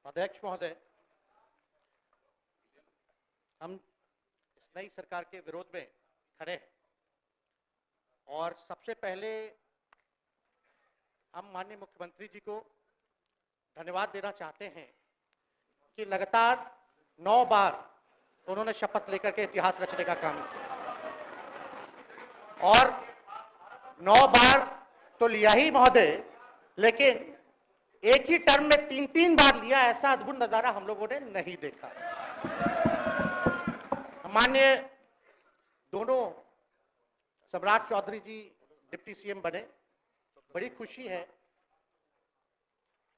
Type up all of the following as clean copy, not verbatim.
अध्यक्ष महोदय, हम इस नई सरकार के विरोध में खड़े हैं और सबसे पहले हम माननीय मुख्यमंत्री जी को धन्यवाद देना चाहते हैं कि लगातार 9 बार उन्होंने शपथ लेकर के इतिहास रचने का काम किया और 9 बार तो लिया ही महोदय, लेकिन एक ही टर्म में 3-3 बार लिया, ऐसा अद्भुत नजारा हम लोगों ने नहीं देखा। माननीय दोनों सम्राट चौधरी जी डिप्टी सीएम बने, बड़ी खुशी है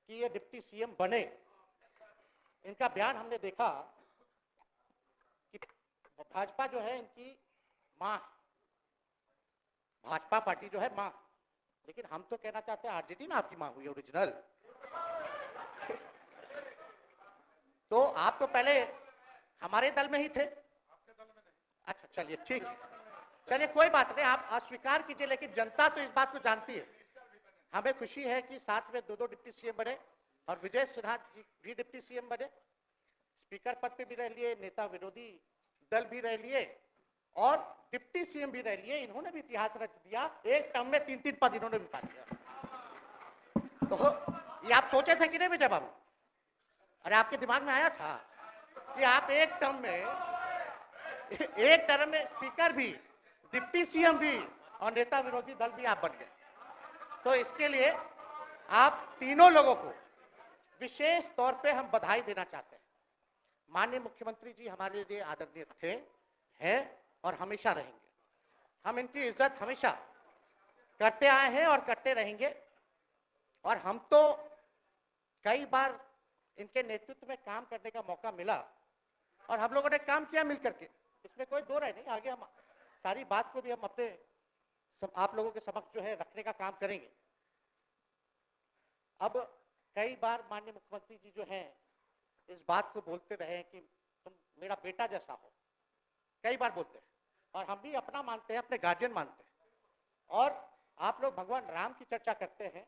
कि ये डिप्टी सीएम बने। इनका बयान हमने देखा कि भाजपा जो है इनकी मां, भाजपा पार्टी जो है मां, लेकिन हम तो कहना चाहते हैं आरजेडी में आपकी मां हुई है ओरिजिनल। तो आप तो पहले हमारे दल में ही थे। अच्छा चलिए ठीक है, चलिए कोई बात नहीं, आप अस्वीकार कीजिए, लेकिन जनता तो इस बात को जानती है। हमें खुशी है कि साथ में 2 डिप्टी सीएम बने और विजय सिन्हा जी भी डिप्टी सीएम बने, स्पीकर पद पे भी रह लिए, नेता विरोधी दल भी रह लिए और डिप्टी सीएम भी रह लिए। इन्होंने भी इतिहास रच दिया, एक टर्म में 3-3 पद इन्होंने भी पा लिया। तो ये आप सोचे थे कि नहीं विजय बाबू? अरे आपके दिमाग में आया था कि आप एक टर्म में स्पीकर भी, डिप्टी सीएम भी और नेता विरोधी दल भी आप बन गए। तो इसके लिए आप तीनों लोगों को विशेष तौर पे हम बधाई देना चाहते हैं। माननीय मुख्यमंत्री जी हमारे लिए आदरणीय थे, हैं और हमेशा रहेंगे। हम इनकी इज्जत हमेशा करते आए हैं और करते रहेंगे। और हम तो कई बार इनके नेतृत्व में काम करने का मौका मिला और हम लोगों ने काम किया मिलकर के, इसमें कोई दो राय नहीं। आगे हम सारी बात को भी हम अपने आप लोगों के समक्ष जो है रखने का काम करेंगे। अब कई बार माननीय मुख्यमंत्री जी जो हैं इस बात को बोलते रहे हैं कि तुम मेरा बेटा जैसा हो, कई बार बोलते हैं और हम भी अपना मानते हैं, अपने गार्जियन मानते हैं। और आप लोग भगवान राम की चर्चा करते हैं,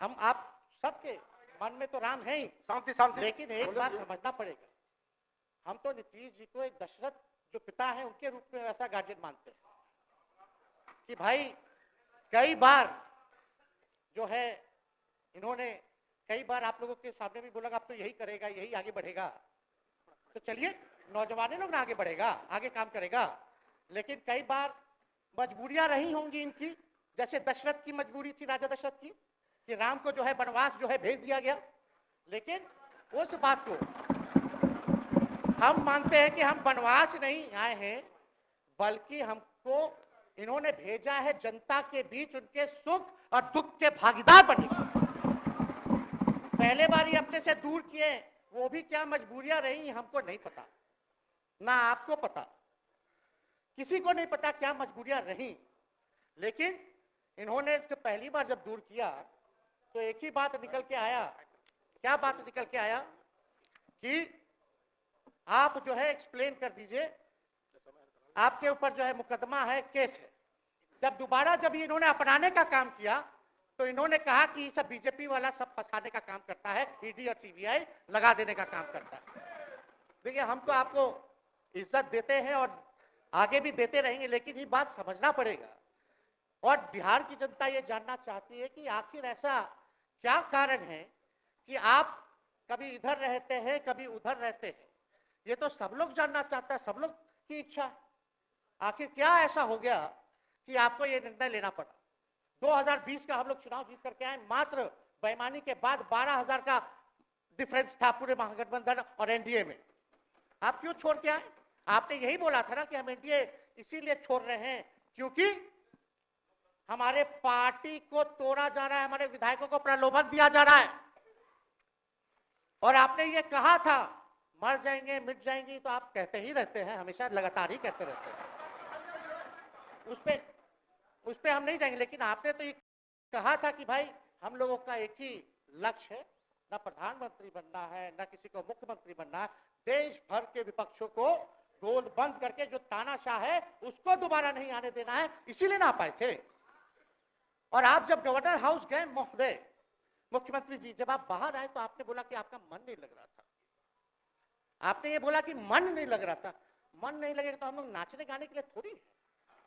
हम आप सबके मन में तो राम है ही, शांति, लेकिन एक बात समझना पड़ेगा, हम तो नीतीश जी को एक दशरथ जो पिता है उनके रूप में वैसा गार्जियन मानते हैं कि भाई कई बार जो है इन्होंने कई बार आप लोगों के सामने भी बोला अब तो यही करेगा, यही आगे बढ़ेगा। तो चलिए नौजवान लोग ना आगे बढ़ेगा, आगे काम करेगा, लेकिन कई बार मजबूरियां रही होंगी इनकी, जैसे दशरथ की मजबूरी थी, राजा दशरथ की, कि राम को जो है वनवास जो है भेज दिया गया। लेकिन उस बात को हम मानते हैं कि हम वनवास नहीं आए हैं, बल्कि हमको इन्होंने भेजा है जनता के बीच उनके सुख और दुख के भागीदार बने। पहले बार ही अपने से दूर किए, वो भी क्या मजबूरियां रही हमको नहीं पता, ना आपको पता, किसी को नहीं पता क्या मजबूरियां रही। लेकिन इन्होंने जो पहली बार जब दूर किया तो एक ही बात निकल के आया। क्या बात निकल के आया कि आप जो है एक्सप्लेन कर दीजिए, आपके ऊपर जो है मुकदमा है, केस है। जब दोबारा जब इन्होंने अपनाने का काम किया तो इन्होंने कहा कि ये सब बीजेपी वाला सब फंसाने का काम करता है, ईडी और सीबीआई लगा देने का काम करता है। देखिए हम तो आपको इज्जत देते हैं और आगे भी देते रहेंगे, लेकिन ये बात समझना पड़ेगा। और बिहार की जनता ये जानना चाहती है कि आखिर ऐसा क्या कारण है कि आप कभी इधर रहते हैं, कभी उधर रहते हैं। ये तो सब लोग जानना चाहता है, सब लोग की इच्छा। आखिर क्या ऐसा हो गया कि आपको ये निर्णय लेना पड़ा? 2020 का हम लोग चुनाव जीत करके आए, मात्र बेईमानी के बाद 12,000 का डिफरेंस था पूरे महागठबंधन और एनडीए में। आप क्यों छोड़ के आए? आपने यही बोला था ना कि हम एनडीए इसीलिए छोड़ रहे हैं क्योंकि हमारे पार्टी को तोड़ा जा रहा है, हमारे विधायकों को प्रलोभन दिया जा रहा है। और आपने ये कहा था मर जाएंगे मिट जाएंगी, तो आप कहते ही रहते हैं, हमेशा लगातार ही कहते रहते हैं। उस पे हम नहीं जाएंगे, लेकिन आपने तो ये कहा था कि भाई हम लोगों का एक ही लक्ष्य है, ना प्रधानमंत्री बनना है, ना किसी को मुख्यमंत्री बनना है, देश भर के विपक्षों को गोल बंद करके जो तानाशाह है उसको दोबारा नहीं आने देना है, इसीलिए ना पाए थे। और आप जब गवर्नर हाउस गए महोदय, मुख्यमंत्री जी, जब आप बाहर आए तो आपने बोला कि आपका मन नहीं लग रहा था। आपने ये बोला कि मन नहीं लग रहा था। मन नहीं लगेगा तो हम लोग नाचने गाने के लिए थोड़ी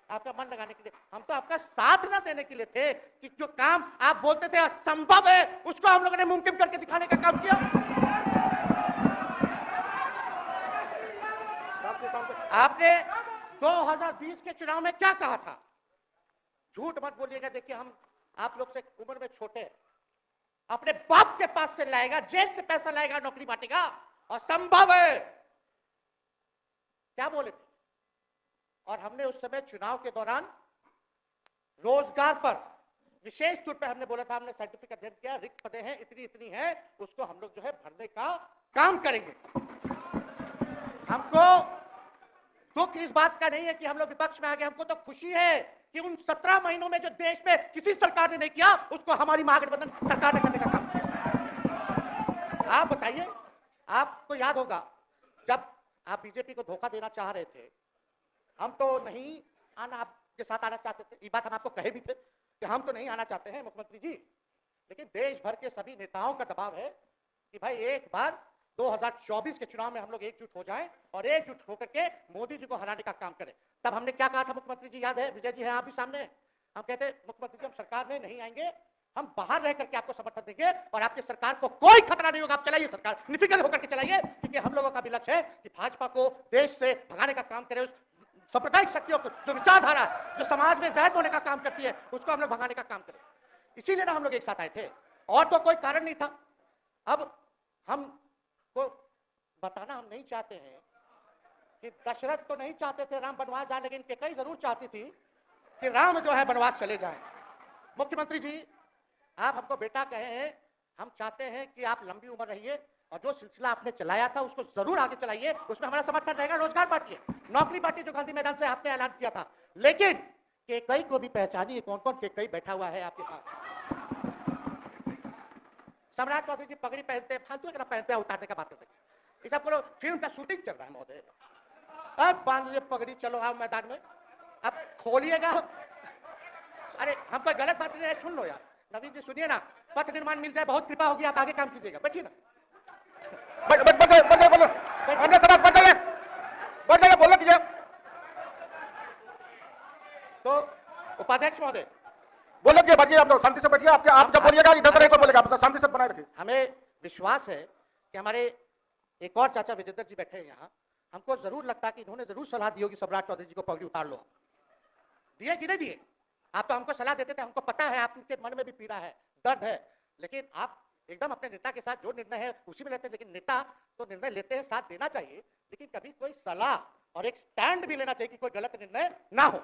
आपका मन लगाने के लिए, हम तो आपका साथ ना देने के लिए थे कि जो काम आप बोलते थे असंभव है उसको हम लोगों ने मुमकिन करके दिखाने का काम किया। आपने 2020 के चुनाव में क्या कहा था? झूठ मत बोलिएगा। देखिए, हम आप लोग से उम्र में छोटे हैं। अपने बाप के पास से लाएगा, जेल से पैसा लाएगा, नौकरी बांटेगा, और संभव है, क्या बोले थे? और हमने उस समय चुनाव के दौरान रोजगार पर विशेष तौर पर हमने बोला था, हमने सर्टिफिकेट अध्ययन किया, रिक्त पदे हैं इतनी इतनी है, उसको हम लोग जो है भरने का काम करेंगे। हमको दुख इस बात का नहीं है कि हम लोग विपक्ष में आ गए, हमको तो खुशी है कि उन 17 महीनों में जो देश में किसी सरकार ने नहीं किया उसको हमारी महागठबंधन सरकार ने करने का काम किया। आप बताइए, आपको याद होगा जब आप बीजेपी को धोखा देना चाह रहे थे, हम तो नहीं आना आपके साथ आना चाहते थे, ये बात हम आपको कहे भी थे कि हम तो नहीं आना चाहते हैं मुख्यमंत्री जी, लेकिन देश भर के सभी नेताओं का दबाव है कि भाई एक बार 2024 के चुनाव में हम लोग एकजुट हो जाएं और एकजुट होकर के मोदी जी को हराने का काम करें। तब हमने क्या कहा था मुख्यमंत्री जी, याद है? विजय जी है आप भी सामने। हम कहते मुख्यमंत्री जी हम सरकार में नहीं आएंगे, हम बाहर रह करके आपको समर्थन देंगे और आपकी सरकार को कोई खतरा नहीं होगा, आप चलाइए सरकार, निफिक्र होकर के चलाइए, क्योंकि हम लोगों का भी लक्ष्य है कि भाजपा को देश से भगाने का काम करें। सांप्रदायिक शक्तियों को, जो विचारधारा, जो समाज में जहर होने का काम करती है, उसको हम लोग भगाने का काम करें। इसीलिए ना हम लोग एक साथ आए थे, और तो कोई कारण नहीं था। अब हम को बताना हम नहीं चाहते हैं कि दशरथ तो नहीं चाहते थे राम वनवास जाए, लेकिन कैकेयी जरूर चाहती थी कि राम जो है वनवास चले जाएं। मुख्यमंत्री जी, आप हमको बेटा कहे हैं, हम चाहते हैं कि आप लंबी उम्र रहिए और जो सिलसिला आपने चलाया था उसको जरूर आगे चलाइए, उसमें हमारा समर्थन रहेगा। रोजगार बांटिए, नौकरी बांटिए, जो गांधी मैदान से आपने ऐलान किया था, लेकिन कैकेयी को भी पहचानिए, कौन कौन कैकेयी बैठा हुआ है आपके पास। सम्राट चौधरी जी पगड़ी पहनते हैं, फालतू का पहनते हैं, उतारने का बात करते हैं। ये सब करो, फिल्म का शूटिंग चल रहा है महोदय, अब बांध लीजिए पगड़ी, चलो आओ मैदान में, अब खोलिएगा। अरे हम कोई गलत बात नहीं है, सुन लो यार। नवीन जी सुनिए ना, पथ निर्माण मिल जाए, बहुत कृपा होगी, आप आगे काम कीजिएगा, बैठिए ना। बोलो कीजिए। तो उपाध्यक्ष महोदय बोलो जी, बैठिए, आप लोग शांति से बैठिए। आपके आप जब बोलिएगा इधर से बोलेगा, आप शांति से बनाए रखिए। हमें विश्वास है कि हमारे एक और चाचा विजेंद्र जी बैठे हैं यहाँ, हमको जरूर लगता है कि इन्होंने जरूर सलाह दी होगी सम्राट चौधरी जी को पगड़ी उतार लो। दिए कि नहीं दिए? आप तो हमको सलाह देते थे, हमको पता है आपके मन में भी पीड़ा है, दर्द है, लेकिन आप एकदम अपने नेता के साथ जो निर्णय है उसी में लेते हैं। लेकिन नेता तो निर्णय लेते हैं, साथ देना चाहिए, लेकिन कभी कोई सलाह और एक स्टैंड भी लेना चाहिए कि कोई गलत निर्णय ना हो।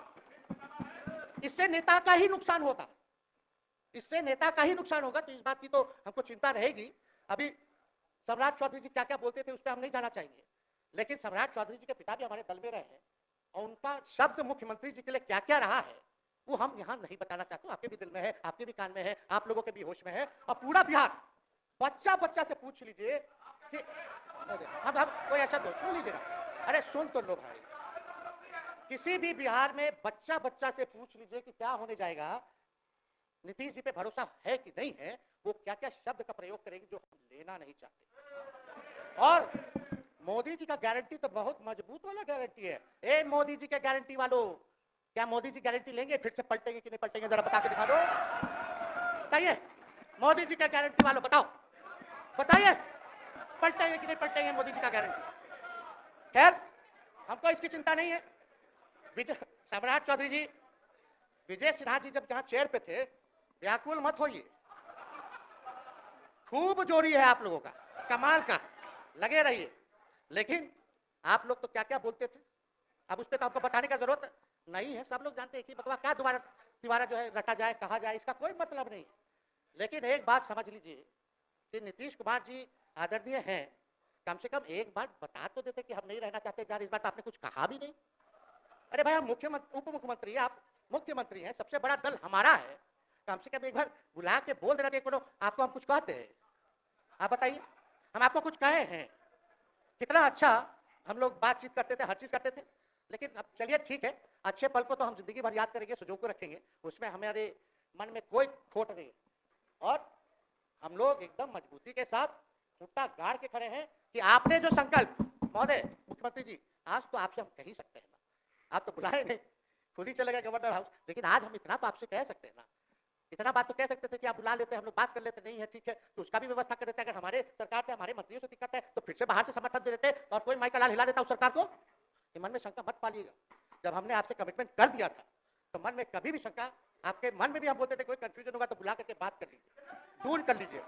इससे नेता का ही नुकसान होगा, इससे नेता का ही नुकसान होगा। तो इस बात की तो हमको चिंता रहेगी। अभी सम्राट चौधरी जी क्या क्या बोलते थे उस पर हम नहीं जाना चाहेंगे, लेकिन सम्राट चौधरी जी के पिता भी हमारे दल में रहे हैं और उनका शब्द मुख्यमंत्री जी के लिए क्या क्या रहा है वो हम यहाँ नहीं बताना चाहते। आपके भी दिल में है, आपके भी कान में है, आप लोगों के भी होश में है, और पूरा बिहार बच्चा बच्चा से पूछ लीजिए कि अब कोई ऐसा दोस्त सुन लीजिए ना, अरे सुन तो लो भाई, किसी भी बिहार में बच्चा बच्चा से पूछ लीजिए कि क्या होने जाएगा, नीतीश जी पे भरोसा है कि नहीं है, वो क्या क्या शब्द का प्रयोग करेंगे जो हम लेना नहीं चाहते। और मोदी जी का गारंटी तो बहुत मजबूत वाला गारंटी है। ए मोदी जी के गारंटी वालों, क्या मोदी जी गारंटी लेंगे? फिर से पलटेंगे कि नहीं पलटेंगे, जरा बता के दिखा दो, बताइए। मोदी जी का गारंटी वालों बताओ, बताइए पलटेंगे कि नहीं पलटेंगे मोदी जी का गारंटी। खैर हमको इसकी चिंता नहीं है। सम्राट चौधरी जी, विजय सिन्हा जी जब जहां चेयर पे थे, व्याकुल मत होइए, खूब जोरी है आप लोगों का, कमाल का, लगे रहिए। लेकिन आप लोग तो क्या क्या बोलते थे, अब उस पर तो आपको बताने का जरूरत नहीं है, सब लोग जानते हैं कि बतवा क्या दोबारा जो है रटा जाए, कहा जाए, इसका कोई मतलब नहीं। लेकिन एक बात समझ लीजिए कि नीतीश कुमार जी आदरणीय हैं, कम से कम एक बार बता तो देते कि हम नहीं रहना चाहते यार, इस बार तो आपने कुछ कहा भी नहीं। अरे भाई हम मुख्यमंत्री, उप मुख्यमंत्री, आप मुख्यमंत्री हैं, सबसे बड़ा दल हमारा है, कम से कम एक बार बुला के बोल देना कि आपको हम कुछ कहते हैं, आप बताइए हम आपको कुछ कहे हैं? कितना अच्छा हम लोग बातचीत करते थे, हर चीज करते थे। लेकिन अब चलिए ठीक है, अच्छे पल को तो हम जिंदगी भर याद करेंगे, सुजो को रखेंगे, उसमें हमारे मन में कोई खोट नहीं। और हम लोग एकदम मजबूती के साथ खूंटा गाड़ के खड़े हैं कि आपने जो संकल्प, महोदय मुख्यमंत्री जी, आज तो आपसे हम कह ही सकते हैं ना, आप तो बुलाए नहीं, खुद ही चले गए गवर्नर हाउस, लेकिन आज हम इतना तो आपसे कह सकते हैं ना, इतना बात तो कह सकते थे कि आप बुला लेते, हम लोग बात कर लेते, नहीं है ठीक है तो उसका भी व्यवस्था कर देते। अगर हमारे सरकार से, हमारे मंत्रियों से दिक्कत है तो फिर से बाहर से समर्थन दे देते और कोई माई का लाल हिला देता उस सरकार को। मन में शंका मत पालिएगा, जब हमने आपसे कमिटमेंट कर दिया था तो मन में कभी भी शंका, आपके मन में भी हम बोलते थे कोई कंफ्यूजन होगा तो बुला करके बात कर लीजिए, दूर कर लीजिए।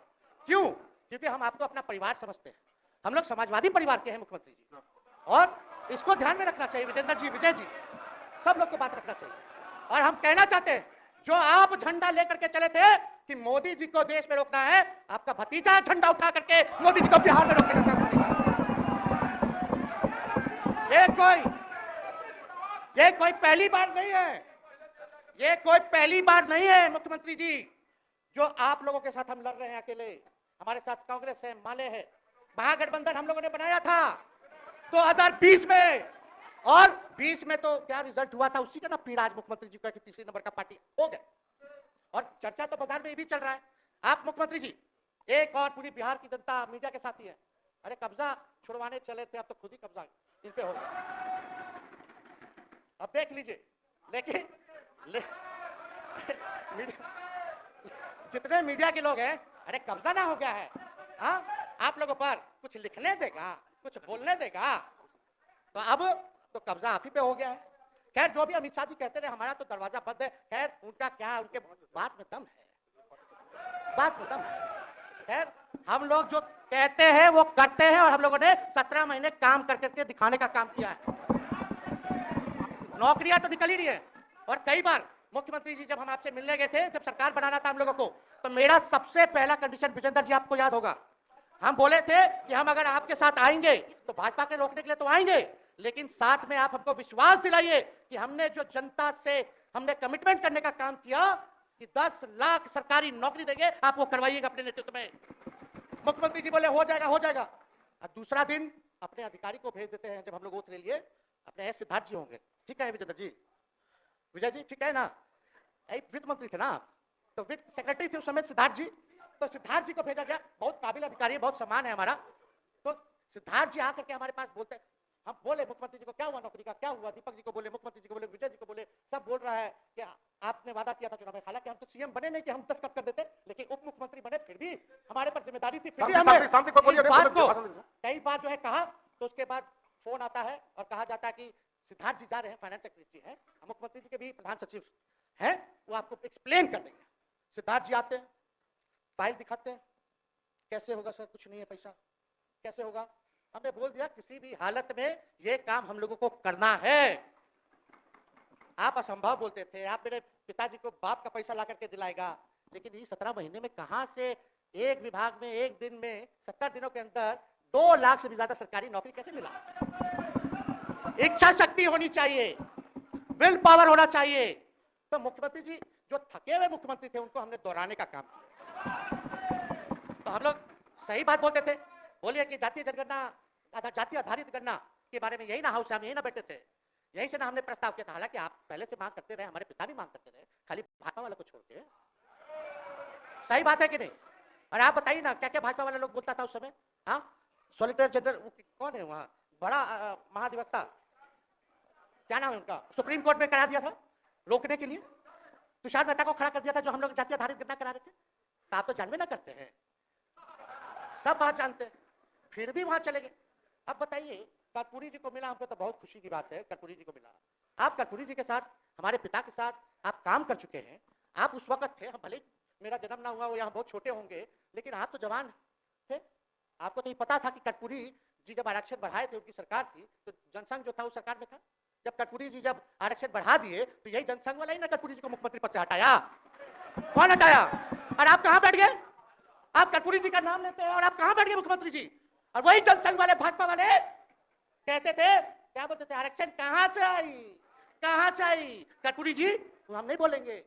क्यों? क्योंकि हम आपको अपना परिवार समझते हैं, हम लोग समाजवादी परिवार के हैं मुख्यमंत्री जी, और इसको ध्यान में रखना चाहिए। विजेंद्र जी, विजय जी, सब लोग को बात रखना चाहिए। और हम कहना चाहते हैं, जो आप झंडा लेकर के चले थे कि मोदी जी को देश में रोकना है, आपका भतीजा झंडा उठा करके मोदी जी को बिहार में रोकने का काम करेगा। ये कोई पहली बार नहीं है, ये कोई पहली बार नहीं है मुख्यमंत्री जी, जो आप लोगों के साथ हम लड़ रहे हैं अकेले। हमारे साथ कांग्रेस है, माले है, महागठबंधन हम लोगों ने बनाया था 2020 में, और 20 में तो क्या रिजल्ट हुआ था उसी का ना पीड़ा आज मुख्यमंत्री जी का कि तीसरी नंबर का पार्टी हो गए। और चर्चा तो बाजार में ये भी चल रहा है, आप मुख्यमंत्री जी एक और पूरी बिहार की जनता मीडिया के साथ ही है, अरे कब्जा छुड़वाने चले थे, अब तो खुद ही कब्जा इन पे हो गया, अब देख लीजिए। लेकिन जितने मीडिया के लोग हैं, अरे कब्जा ना हो गया है, हाँ आप लोगों पर कुछ लिखने देगा, कुछ बोलने देगा, तो अब तो कब्जा आप ही पे हो गया है। खैर जो भी अमित शाह जी कहते रहे, हमारा तो दरवाजा बंद है, खैर उनका क्या, उनके बात में दम है, बात में दम है। खैर हम लोग जो कहते हैं वो करते हैं, और हम लोगों ने 17 महीने काम करके दिखाने का काम किया है। नौकरियां तो निकल ही रही है, और कई बार मुख्यमंत्री जी जब हम आपसे मिलने गए थे, जब सरकार बनाना था हम लोगों को, तो मेरा सबसे पहला कंडीशन, विजेंद्र जी आपको याद होगा, हम बोले थे कि हम अगर आपके साथ आएंगे तो भाजपा के रोकने के लिए तो आएंगे, लेकिन साथ में आप हमको विश्वास दिलाइए कि हमने जो जनता से हमने कमिटमेंट करने का काम किया कि 10 लाख सरकारी नौकरी देंगे, आप वो करवाइएगा अपने नेतृत्व में। मुख्यमंत्री जी बोले हो जाएगा, हो जाएगा। और दूसरा दिन अपने अधिकारी को भेज देते हैं, जब हम लोग ओथ ले लिए, अपने एस सिद्धार्थ जी होंगे, ठीक है विजेंद्र जी, विजय जी ठीक है ना, वित्त मंत्री थे ना, तो वित्त सेक्रेटरी थे उस समय सिद्धार्थ जी, तो सिद्धार्थ जी को भेजा गया, बहुत काबिल अधिकारी है, बहुत सम्मान है हमारा। तो सिद्धार्थ जी आकर के हमारे पास बोलते, हम बोले मुख्यमंत्री जी को क्या हुआ नौकरी का, क्या हुआ, दीपक जी को बोले, मुख्यमंत्री जी को बोले, विजय जी को बोले, सब बोल रहा है कि आपने वादा किया था चुनाव में। हालांकि हम तो सीएम बने नहीं कि हम दस्तखत कर देते, लेकिन उप मुख्यमंत्री बने, फिर भी हमारे पर जिम्मेदारी थी, फिर भी हमने कई बार जो है कहा। तो उसके बाद फोन आता है और कहा जाता है कि सिद्धार्थ जी जा रहे हैं, फाइनेंस सेक्रेटरी है, मुख्यमंत्री जी के भी प्रधान सचिव हैं, वो आपको एक्सप्लेन कर देंगे। सिद्धार्थ जी आते हैं, फाइल दिखाते हैं, कैसे होगा सर, कुछ नहीं है पैसा, कैसे होगा। हमने बोल दिया किसी भी हालत में ये काम हम लोगों को करना है। आप असंभव बोलते थे, आप मेरे पिताजी को बाप का पैसा ला करके दिलाएगा, लेकिन ये 17 महीने में कहां से एक विभाग में एक दिन में 70 दिनों के अंदर 2 लाख से भी ज्यादा सरकारी नौकरी कैसे मिला। इच्छा शक्ति होनी चाहिए, विल पावर होना चाहिए। तो मुख्यमंत्री जी जो थके हुए मुख्यमंत्री थे, उनको हमने दोहराने का काम किया। तो हम लोग सही बात बोलते थे, बोलिए कि जातीय जनगणना, जातीय आधारित गणना के बारे में यही ना हाउस, हम यही ना बैठे थे, यही से ना हमने प्रस्ताव किया था। हालांकि आप पहले से मांग करते रहे, हमारे पिता भी मांग करते रहे, खाली भाजपा वाला को छोड़ के। सही बात है कि नहीं? और आप बताइए ना क्या क्या भाजपा वाले लोग बोलता था उस समय। हाँ, सॉलिसिटर जनरल कौन है वहां, बड़ा महाधिवक्ता, क्या नाम है उनका, सुप्रीम कोर्ट में करा दिया था रोकने के लिए, तुषार मेहता को खड़ा कर दिया था, जो हम लोग जातीय आधारित गणना करा रहे थे। तो आप तो जानवे ना करते हैं, सब बात जानते हैं, फिर भी वहां चले गए। अब बताइए, कर्पूरी जी को मिला, हमको तो बहुत खुशी की बात है, कर्पूरी जी को मिला। आप कर्पूरी जी के साथ, हमारे पिता के साथ आप काम कर चुके हैं, आप उस वक्त थे, हम भले मेरा जन्म ना हुआ, वो यहाँ बहुत छोटे होंगे, लेकिन आप तो जवान थे। आपको तो ये पता था कि कर्पूरी जी जब आरक्षण बढ़ाए थे, उनकी सरकार थी, तो जनसंघ जो था वो सरकार में था। जब कर्पूरी जी जब आरक्षण बढ़ा दिए, तो यही जनसंघ वाला ही ना कर्पूरी जी को मुख्यमंत्री पद से हटाया। कौन हटाया? और आप कहां बैठ गए? आप कर्पूरी जी का नाम लेते हैं और आप कहां बैठ गए मुख्यमंत्री जी? और वही जनसंघ वाले, भाजपा वाले कहते थे, क्या बोलते थे, आरक्षण कहां से आई, कहां से आई? कर्पूरी जी तो हम नहीं बोलेंगे,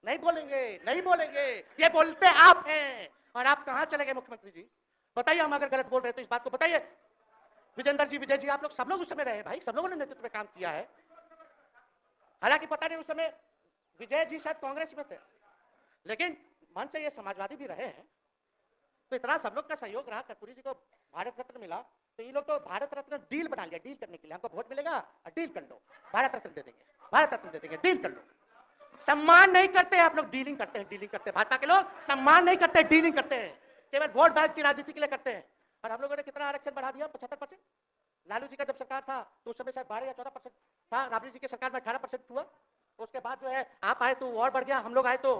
नहीं बोलेंगे, नहीं बोलेंगे, ये बोलते आप हैं। और आप कहां चले गए मुख्यमंत्री जी? बताइए, हम अगर गलत बोल रहे तो इस बात को बताइए। विजेंद्र जी, विजय जी, आप लोग सब लोग उस समय रहे भाई, सब लोगों ने नेतृत्व में काम किया है। हालांकि पता नहीं उस समय विजय जी शायद कांग्रेस में थे, लेकिन मन से ये समाजवादी भी रहे हैं, तो इतना सब लोग का सहयोग रहा, कर्पूरी जी को भारत रत्न मिला, तो ये लोग तो भारत रत्न डील बना लिया, डील करने के लिए हमको वोट मिलेगा और डील कर लो, भारत रत्न दे देंगे, भारत रत्न दे देंगे, डील कर लो। सम्मान नहीं करते आप लोग, डीलिंग करते हैं, डीलिंग करते हैं। भाजपा के लोग सम्मान नहीं करते, डीलिंग करते हैं, केवल वोट बैंक की राजनीति के लिए करते हैं। और हम लोगों ने कितना आरक्षण बढ़ा दिया, 75%। लालू जी का जब सरकार था तो उस समय शायद 12 या 14% था, राबड़ी जी की सरकार में 18% हुआ। उसके बाद जो है आप आए तो और बढ़ गया, हम लोग आए तो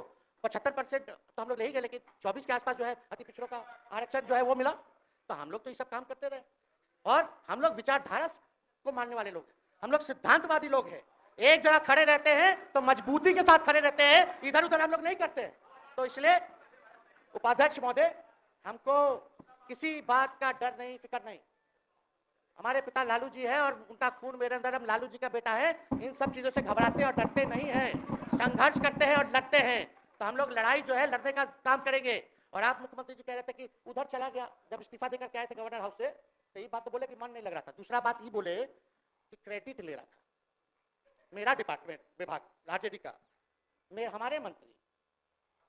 75% तो हम लोग ले गए, लेकिन 24 के आसपास जो है अति पिछड़ों का आरक्षण जो है वो मिला। तो हम लोग तो ये सब काम करते रहे, और हम लोग विचारधारा को मानने वाले लोग, हम लोग सिद्धांतवादी लोग हैं। एक जगह खड़े रहते हैं तो मजबूती के साथ खड़े रहते हैं, इधर उधर हम लोग नहीं करते। तो इसलिए उपाध्यक्ष महोदय, हमको किसी बात का डर नहीं, फिक्र नहीं। हमारे पिता लालू जी है और उनका खून मेरे अंदर, हम लालू जी का बेटा है। इन सब चीजों से घबराते और डरते नहीं हैं, संघर्ष करते हैं और लड़ते हैं। तो हम लोग लड़ाई जो है लड़ने का काम करेंगे। और आप मुख्यमंत्री जी कह रहे थे कि उधर चला गया, जब इस्तीफा देकर के आए थे गवर्नर हाउस से, तो ये बात तो बोले कि मन नहीं लग रहा था। दूसरा बात ये बोले कि क्रेडिट ले रहा था मेरा डिपार्टमेंट, विभाग, आरजेडी का, मैं, हमारे मंत्री,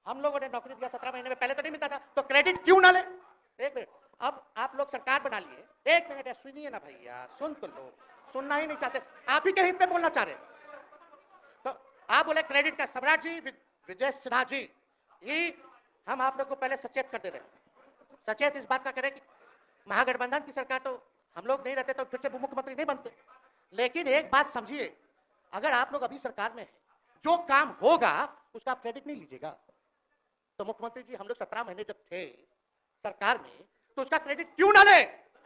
हम लोगों ने नौकरी दिया 17 महीने में, पहले तो नहीं मिलता था, तो क्रेडिट क्यों ना ले। एक मिनट, अब आप लोग सरकार बना लिए, एक मिनट सुनिए ना भैया, सुन तो लो, सुनना ही नहीं चाहते, आप ही के हित में बोलना चाह रहे। तो आप बोले क्रेडिट का, सम्राट जी, विजय सिन्हा जी, ये हम आप लोग को पहले सचेत कर दे रहे, सचेत इस बात का करें कि महागठबंधन की सरकार तो हम लोग नहीं रहते तो फिर से मुख्यमंत्री नहीं बनते। लेकिन एक बात समझिए, अगर आप लोग अभी सरकार में हैं, जो काम होगा उसका क्रेडिट नहीं लीजिएगा। तो मुख्यमंत्री जी, हम लोग 17 महीने जब थे सरकार में, तो उसका क्रेडिट क्यों ना ले,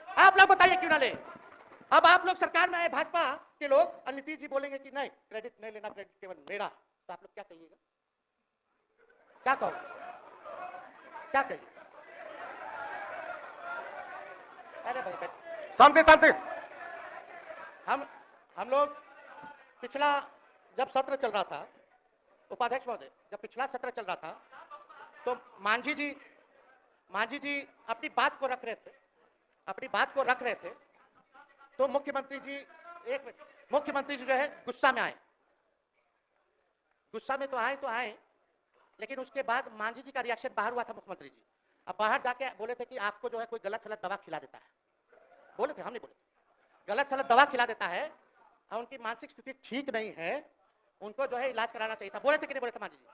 आप लोग बताइए क्यों ना ले। अब आप लोग सरकार में आए भाजपा के लोग, और नीतीश जी बोलेंगे कि नहीं क्रेडिट नहीं लेना, क्रेडिट केवल मेरा, तो आप लोग क्या कहिएगा, क्या कहो, क्या कहिए। अरे भाई शांति शांति। हम लोग पिछला जब सत्र चल रहा था, उपाध्यक्ष महोदय, जब पिछला सत्र चल रहा था, तो मांझी जी अपनी बात को रख रहे थे, तो मुख्यमंत्री जी, एक मिनट, मुख्यमंत्री जी जो है गुस्सा में आए, गुस्सा में तो आए, लेकिन उसके बाद मांझी जी का रिएक्शन बाहर हुआ था मुख्यमंत्री जी। अब बाहर जाके बोले थे कि आपको जो है कोई गलत सलत दवा खिला देता है, बोले थे, हम नहीं बोले, गलत सलत दवा खिला देता है और उनकी मानसिक स्थिति ठीक नहीं है, उनको जो है इलाज कराना चाहिए था, बोले थे कि नहीं बोले थे मांझी जी।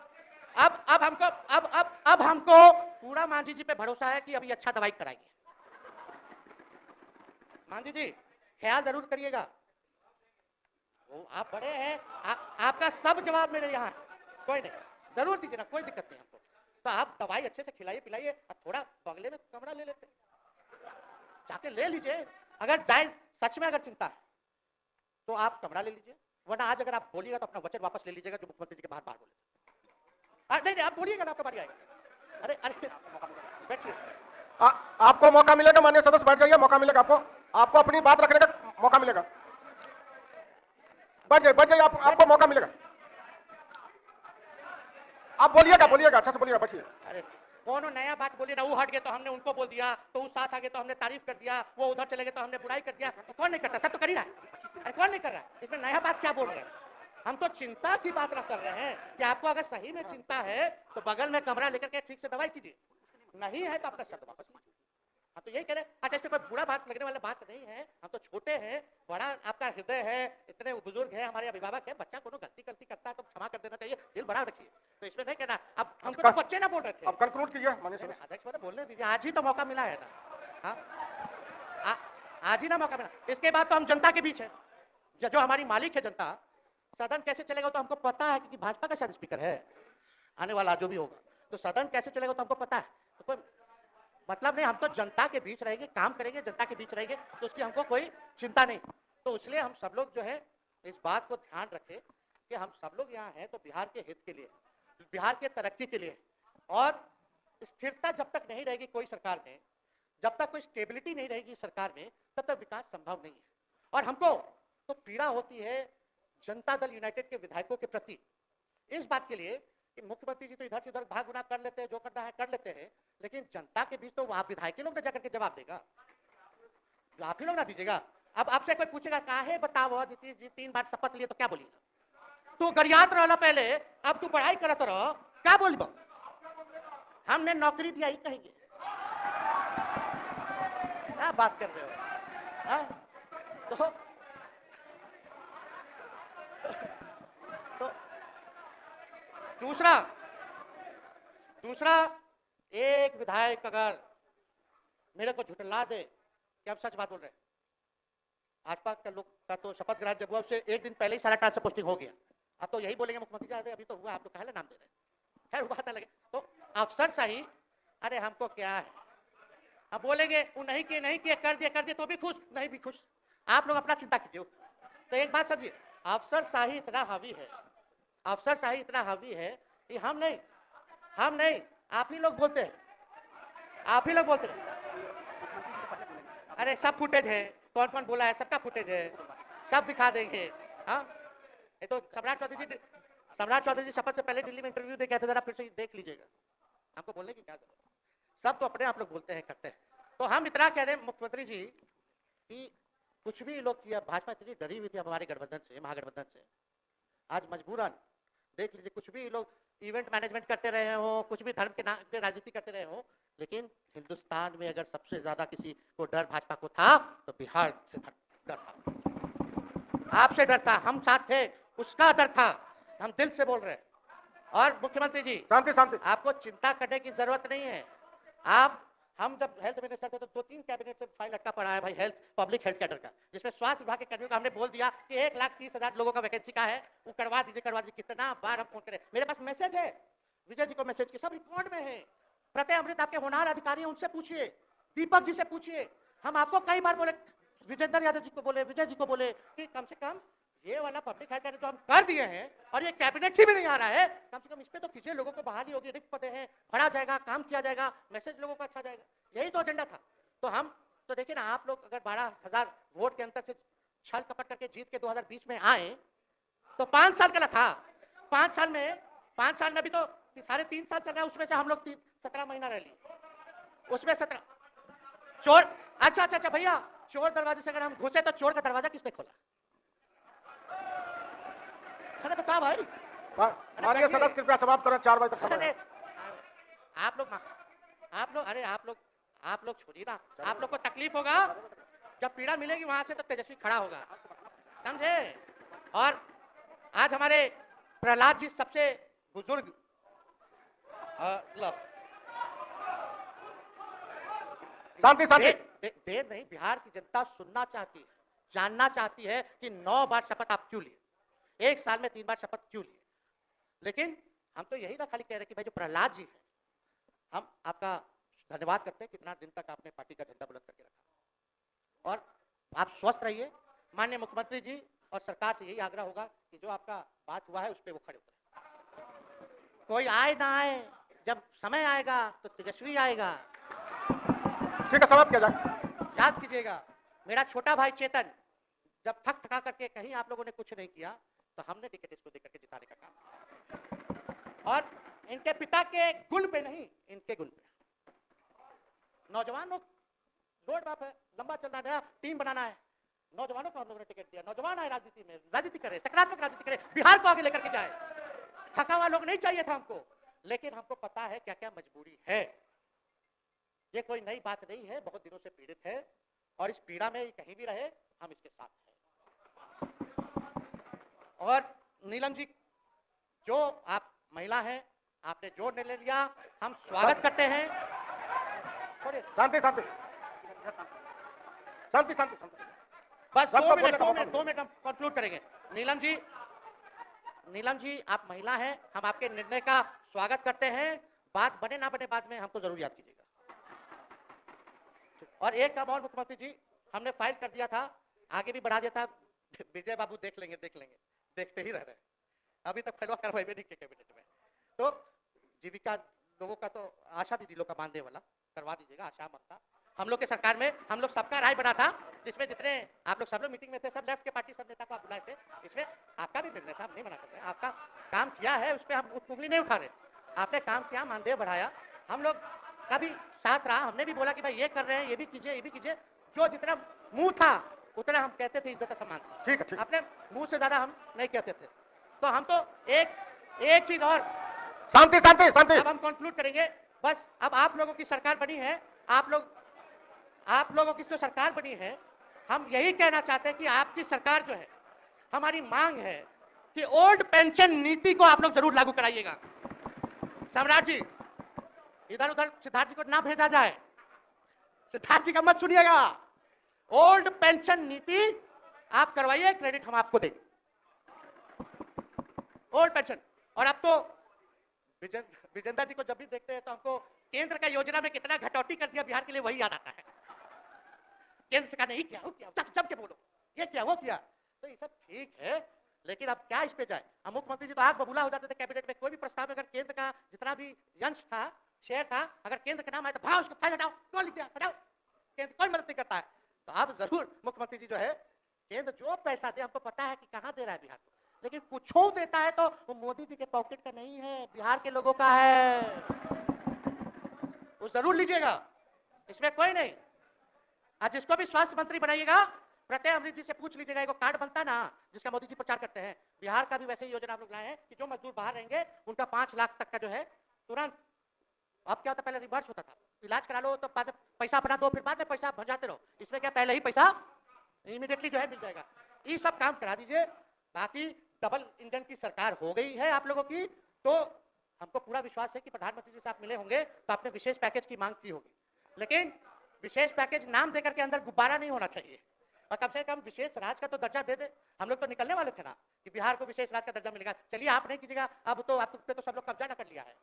अब हमको पूरा मांझी जी पे भरोसा है कि अभी अच्छा दवाई कराएंगे। मांझी जी ख्याल जरूर करिएगा, वो आप बड़े हैं, आपका सब जवाब मेरे यहाँ, कोई नहीं, जरूर दीजिए ना, कोई दिक्कत नहीं हमको। तो आप दवाई अच्छे से खिलाइए पिलाइए, और थोड़ा बगले में कमरा ले लेते, जाके ले लीजिए। अगर जायज सच में अगर चिंता है तो आप कमरा ले लीजिए, वरना आज अगर आप बोलिएगा तो अपना वचन वापस ले लीजिएगा जो मुख्यमंत्री जी के बाहर बोले। नहीं आप बोलिएगा ना, आपका बारी आएगा। अरे बैठिए, आपको मौका मिलेगा, माननीय सदस्य बैठ जाइए, मौका मिलेगा आपको अपनी बात रखने का मौका मिलेगा। बैठ जाइए, आपको मौका मिलेगा, आप बोलिएगा अच्छा से बोलिएगा, बैठिए। अरे कौन नया बात बोलिए ना, वो हट गए तो हमने उनको बोल दिया, तो उस साथ आ गए तो हमने तारीफ कर दिया, वो उधर चले गए तो हमने बुराई कर दिया। तो कौन नहीं करता, सब तो कर ही रहा है। अरे कौन नहीं कर रहा है, इसमें नया बात क्या बोल रहे हैं। हम तो चिंता की बात कर रहे हैं कि आपको अगर सही में चिंता है तो बगल में कमरा लेकर के ठीक से दवाई कीजिए, नहीं है तो आपका शब्द वापस लीजिए। हम तो यही कह रहे हैं। अच्छा, इसमें कोई बुरा बात लगने वाला बात नहीं है, हम तो छोटे हैं, बड़ा आपका हृदय है, इतने बुजुर्ग हैं, हमारे अभिभावक है, बच्चा कोनो गलती करता है तो क्षमा कर देना चाहिए, दिल बड़ा रखिए, तो इसमें नहीं कहना। अब हमको तो बच्चे ना बोल रहे थे, अब कंक्लूड कीजिए अध्यक्ष महोदय, बोलने दीजिए, आज ही तो मौका मिला है ना, हाँ आज ही ना मौका मिला, इसके बाद तो हम जनता के बीच है, जो हमारी मालिक है जनता। सदन कैसे चलेगा तो हमको पता है, क्योंकि भाजपा का शायद स्पीकर है आने वाला जो भी होगा, तो सदन कैसे चलेगा तो हमको पता है, तो कोई मतलब नहीं, हम तो जनता के बीच रहेंगे, काम करेंगे, जनता के बीच रहेंगे, तो उसकी हमको कोई चिंता नहीं। तो इसलिए हम सब लोग जो है इस बात को ध्यान रखें कि हम सब लोग यहाँ हैं तो बिहार के हित के लिए, बिहार के तरक्की के लिए, और स्थिरता जब तक नहीं रहेगी कोई सरकार में, जब तक कोई स्टेबिलिटी नहीं रहेगी सरकार में, तब तक विकास संभव नहीं है। और हमको तो पीड़ा होती है जनता दल यूनाइटेड के विधायकों के प्रति, इस बात के लिए कि मुख्यमंत्री जी तो इधर से उधर भाग गुना कर लेते हैं, जो करना है कर लेते हैं, लेकिन जनता के बीच तो वहां विधायक लोग जाकर के जवाब देगा, आप ही लोग ना दीजिएगा। अब आपसे कोई पूछेगा काहे बताओ नीतीश जी 3 बार शपथ लिए, तो क्या बोलिएगा, तू गरियात रहा पहले, अब तू पढ़ाई करत रहो, क्या बोलिब, हमने नौकरी दिया ही कहेंगे, बात कर रहे हो? हाँ? तो दूसरा एक विधायक अगर मेरे को झुठला दे कि हम सच बात बोल रहे हैं, आसपास का लोग का तो शपथ ग्रहण जब हुआ उससे एक दिन पहले ही सारा ट्रांसफर पोस्टिंग हो गया। अब तो यही बोलेंगे मुख्यमंत्री जी अभी तो हुआ, आप तो पहले नाम दे रहे हैं, खैर बात अलग है। तो अफसर सही, अरे हमको क्या है, अब बोलेंगे वो नहीं किए कर दिए तो भी खुश, नहीं भी खुश, आप लोग अपना चिंता कीजिए। तो एक बात समझिए, अफसरशाही इतना हावी है, अफसरशाही इतना हावी है कि हम नहीं आप ही लोग बोलते हैं, आप ही लोग बोलते हैं। अरे सब फुटेज है, कौन कौन बोला है सबका फुटेज है, सब दिखा देंगे। हाँ, ये तो सम्राट चौधरी जी शपथ से पहले दिल्ली में इंटरव्यू दे गए थे, जरा फिर से देख लीजिएगा, हमको बोलने की क्या जरूरत है, सब तो अपने आप लोग बोलते हैं करते हैं। तो हम इतना कह रहे हैं मुख्यमंत्री जी कि कुछ भी लोग किया, भाजपा इतनी डरी हुई थी हमारे गठबंधन से, महागठबंधन से, आज मजबूरन देख लीजिए, कुछ भी लोग इवेंट मैनेजमेंट करते रहे हो, कुछ भी धर्म के नाम पे राजनीति करते रहे हो, लेकिन हिंदुस्तान में अगर सबसे ज्यादा किसी को डर भाजपा को था तो बिहार से डर था, आपसे डर था, हम साथ थे, उसका डर था, हम दिल से बोल रहे हैं। और मुख्यमंत्री जी शांति, आपको चिंता करने की जरूरत नहीं है। हम जब हेल्थ मिनिस्टर थे तो 2-3 कैबिनेट से फाइल अटका पड़ा है भाई, हेल्थ पब्लिक हेल्थ कैडर का, जिसमें स्वास्थ्य विभाग के कर्मियों का हमने बोल दिया कि 1,30,000 लोगों का वैकेंसी का है, वो करवा दीजिए। कितना बार हम फोन करें, मेरे पास मैसेज है, विजय जी को मैसेज के सब रिकॉर्ड में है, प्रत्यय अमृत आपके होनहार अधिकारी हैं, उनसे पूछिए, दीपक जी से पूछिए, हम आपको कई बार बोले, विजेंद्र यादव जी को बोले, विजय जी को बोले कि कम से कम ये वाला पब्लिक हेल्थ जो हम कर दिए हैं और ये कैबिनेट ही भी नहीं आ रहा है, कम से कम इस पे तो कीजिए, लोगों को बहाली होगी, रिक्त पदे हैं, भरा जाएगा, काम किया जाएगा, मैसेज लोगों का अच्छा जाएगा, यही तो एजेंडा था। तो हम तो देखिए ना, आप लोग अगर 12,000 वोट के अंतर से छल कपट करके जीत के 2020 में आए तो 5 साल का था, 5 साल में भी तो 3.5 साल चल रहा है, उसमें से हम लोग 17 महीना रह लिए, उसमें 17 चोर, अच्छा भैया, चोर दरवाजे से अगर हम घुसे तो चोर का दरवाजा किसने खोला? अरे बता भाई, माननीय सदस्य कृपया समाप्त करें, 4 बजे तक समय। आप लोग छोड़िए ना, आप लोग को तकलीफ होगा, जब पीड़ा मिलेगी वहां से तो तेजस्वी खड़ा होगा, समझे? और आज हमारे प्रहलाद जी सबसे बुजुर्ग शांति देर नहीं, बिहार की जनता सुनना चाहती है, जानना चाहती है कि 9 बार शपथ आप क्यों लिए, 1 साल में 3 बार शपथ क्यों लिए। लेकिन हम तो यही ना खाली कह रहे कि भाई जो प्रहलाद जी हैं, हम आपका धन्यवाद करते हैं, कितना दिन तक आपने पार्टी का झंडा बुलंद करके रखा, और आप स्वस्थ रहिए। माननीय मुख्यमंत्री जी और सरकार से यही आग्रह होगा कि जो आपका बात हुआ है उस पर वो खड़े उतरे, कोई आए ना आए, जब समय आएगा तो तेजस्वी आएगा। ठीक है, समाप्त किया जाए। याद कीजिएगा, मेरा छोटा भाई चेतन जब थका करके कहीं आप लोगों ने कुछ नहीं किया तो हमने टिकट इसको देकर के जिताने का काम, और इनके पिता के गुण पे नहीं, इनके गुण पे। नौजवान लोग रोड बाप है, लंबा चलना है, टीम बनाना है, नौजवानों को हम लोगों ने टिकट दिया, नौजवान आए राजनीति में, राजनीति करे, सकारात्मक राजनीति करे, बिहार को आगे लेकर के जाए। थका हुआ लोग नहीं चाहिए था हमको, लेकिन हमको पता है क्या क्या मजबूरी है, ये कोई नई बात नहीं है, बहुत दिनों से पीड़ित है, और इस पीड़ा में कहीं भी रहे हम इसके साथ हैं। और नीलम जी, जो आप महिला हैं, आपने जो निर्णय लिया हम स्वागत करते हैं। शांति बस 2 मिनट हम कंक्लूड करेंगे। नीलम जी आप महिला हैं, हम आपके निर्णय का स्वागत करते हैं, बात बने ना बने बाद में हमको जरूर याद कीजिएगा। और एक काम और मुख्यमंत्री जी, हमने फाइल कर दिया था, आगे भी बढ़ा दिया था, विजय बाबू देख लेंगे, देखते ही रह रहे हैं, अभी तक फैलवा करवाई भी नहीं के कैबिनेट में। तो जीविका लोगों का तो आशा दीदी लोग का मानदेय वाला करवा दीजिएगा, आशा ममता, हम लोग के सरकार में हम लोग सबका राय बना था, जिसमें जितने आप लोग सब लोग मीटिंग में थे, सब लेफ्ट के पार्टी सब नेता को आप बुलाए थे, इसमें आपका भी निर्णय था, हम नहीं मना कर रहे, आपका काम किया है, उस पर हम उंगली नहीं उठा रहे, आपने काम किया, मानदेय बढ़ाया, हम लोग का भी साथ रहा, हमने भी बोला कि भाई ये कर रहे हैं, ये भी कीजिए, जो जितना मुंह था उतना हम कहते थे इज्जत सम्मान से, ठीक है, अपने मुंह से ज्यादा हम नहीं कहते थे। तो हम तो एक चीज और, शांति अब हम कंक्लूड करेंगे, बस अब आप लोगों की सरकार बनी है, आप लोगों की जो सरकार बनी है, हम यही कहना चाहते हैं कि आपकी सरकार जो है, हमारी मांग है कि ओल्ड पेंशन नीति को आप लोग जरूर लागू कराइएगा। सम्राट जी, इधर उधर सिद्धार्थ जी को ना भेजा जाए, सिद्धार्थ जी का मत सुनिएगा। ओल्ड पेंशन नीति आप करवाइए, क्रेडिट हम आपको देंगे। Old pension. और अब तो विजेंद्र जी को जब भी देखते हैं तो हमको केंद्र का योजना में कितना घटौती कर दिया बिहार के लिए वही याद आता है। केंद्र सरकार ने ही किया, वो किया, जब के बोलो ये किया वो किया, तो ये सब ठीक है, लेकिन अब क्या इस पे जाए। अब मुख्यमंत्री जी तो आग बबूला हो जाते थे कैबिनेट में, कोई भी प्रस्ताव में अगर केंद्र का जितना भी अंश था, शेयर था, अगर केंद्र का नाम आया तो भाव उसको फाइल हटाओ, कौन लिख दिया, हटाओ, केंद्र कोई मदद नहीं करता है। तो आप जरूर मुख्यमंत्री जी जो है, केंद्र जो पैसा दे हमको पता है कि कहां दे रहा है बिहार को, लेकिन कुछ देता है तो वो मोदी जी के पॉकेट का नहीं है, बिहार के लोगों का है, वो जरूर लीजिएगा, इसमें कोई नहीं। आज जिसको भी स्वास्थ्य मंत्री बनाइएगा, प्रत्यय अमृत जी से पूछ लीजिएगा, एक कार्ड बनता ना जिसका मोदी जी प्रचार करते हैं, बिहार का भी वैसे ही योजना हम लोग लाए हैं कि जो मजदूर बाहर रहेंगे उनका 5 लाख तक का जो है तुरंत। अब क्या होता, पहले रिवर्स होता था, इलाज करा लो तो पैसा अपना दो, फिर बाद में पैसा भजाते रहो, इसमें क्या पहले ही पैसा इमीडिएटली जो है मिल जाएगा। ये सब काम करा दीजिए। बाकी डबल इंजन की सरकार हो गई है आप लोगों की, तो हमको पूरा विश्वास है कि प्रधानमंत्री जी से आप मिले होंगे तो आपने विशेष पैकेज की मांग की होगी, लेकिन विशेष पैकेज नाम देकर के अंदर गुब्बारा नहीं होना चाहिए, और कम से कम विशेष राज्य का तो दर्जा दे दे। हम लोग तो निकलने वाले थे ना कि बिहार को विशेष राज्य का दर्जा मिलेगा, चलिए आप नहीं कीजिएगा, अब तो आप पे तो सब लोग कब्जा न कर लिया है,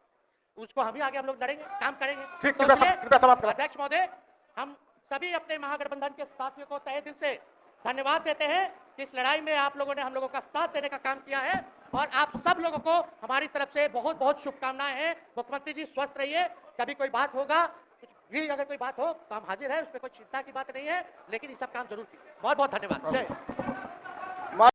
उसको हम ही आगे हम लोग लड़ेंगे, काम करेंगे। तो अध्यक्ष महोदय, हम सभी अपने महागठबंधन के साथियों को तहे दिल से धन्यवाद देते हैं कि इस लड़ाई में आप लोगों ने हम लोगों का साथ देने का काम किया है, और आप सब लोगों को हमारी तरफ से बहुत बहुत शुभकामनाएं हैं। मुख्यमंत्री जी स्वस्थ रहिए, कभी कोई बात होगा, कुछ भी अगर कोई बात हो तो हम हाजिर हैं, उसमें कोई चिंता की बात नहीं है, लेकिन ये सब काम जरूर कीजिए। बहुत बहुत धन्यवाद। जय